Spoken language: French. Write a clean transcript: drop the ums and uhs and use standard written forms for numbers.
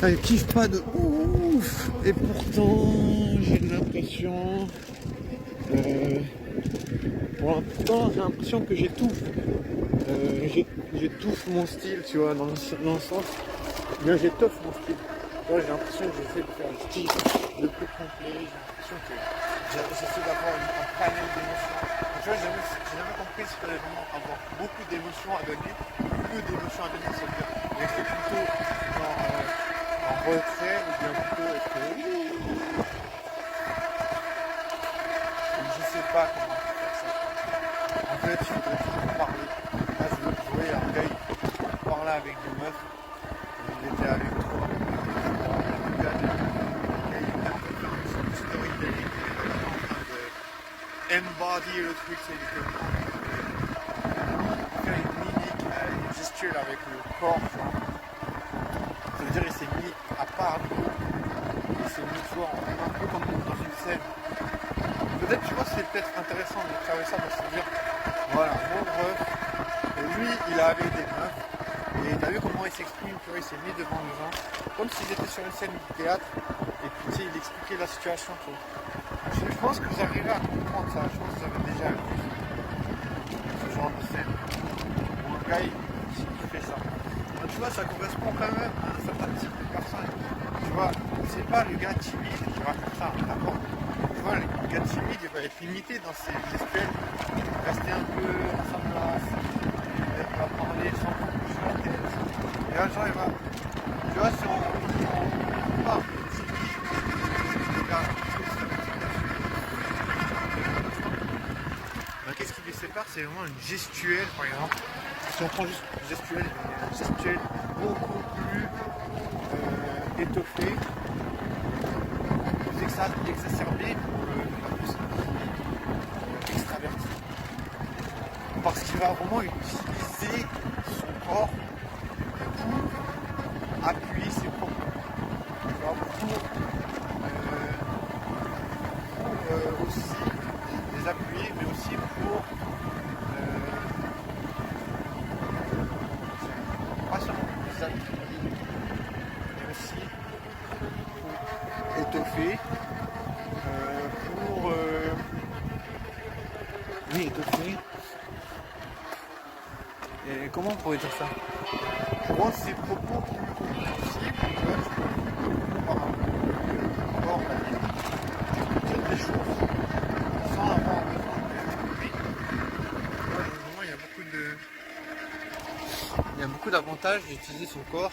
Elle kiffe pas de ouf. Et pourtant, j'ai l'impression... euh, pour l'instant, j'ai l'impression que j'étouffe. J'étouffe mon style, tu vois, dans le sens... Bien, j'étoffe mon style. Tu vois, j'ai l'impression que j'essaie de faire un style le plus complet. J'ai l'impression que j'essaie d'avoir un panel d'émotions. Tu vois, j'ai jamais compris ce qu'il fallait vraiment avoir beaucoup d'émotions à donner. Peu d'émotions à donner, ça veut dire rester plutôt genre, en retrait ou bien plutôt être... Je sais pas comment faire ça. En fait, je voudrais toujours parler. Là, je voyais un gars, il parlait avec des meufs. Il était avec toi. Il était en train de faire une storytelling. Il était en train de embody le truc. C'est faire une mimique, une gestuelle avec le corps. Genre. Ça veut dire qu'il s'est mis à part du coup. Il s'est mis toujours un peu comme dans une scène. Peut-être, tu vois, c'est peut-être intéressant d'observer ça, parce que dire, voilà, mon ref, lui, il a avec des meufs, et t'as vu comment il s'exprime, tu vois, il s'est mis devant les gens, comme s'ils étaient sur une scène de théâtre, et puis tu sais, il expliquait la situation, tu vois. Je pense que vous arrivez à comprendre ça, je pense que vous avez déjà vu ce genre de scène, où un gars, il fait ça. Donc, tu vois, ça correspond quand même à un certain type de personne. Tu vois, c'est pas le gars timide qui va faire ça, d'accord. Tu vois, le gars timide, il va être limité dans ses gestuels, rester un peu à sa place, il va parler sans trop bouger la tête. Et là, genre, il va, tu vois, si on parle de timide, le gars, ben, qu'est-ce qui les sépare? C'est vraiment une gestuelle, par exemple. Si on prend juste une gestuelle beaucoup plus étoffée, plus exacerbée pour la personne extravertie. Parce qu'il va vraiment utiliser son corps pour appuyer ses propos. Tu vois, pour aussi les appuyer, mais aussi pour pas seulement les appuyer, mais aussi pour étoffer, pour oui, étoffer. Et comment on pourrait dire ça? Pour rendre ses propos plus compréhensibles, tu vois, tu peux par rapport à dire des choses sans avoir besoin de oui. Tu vois, vraiment, il y a beaucoup d'avantages d'utiliser son corps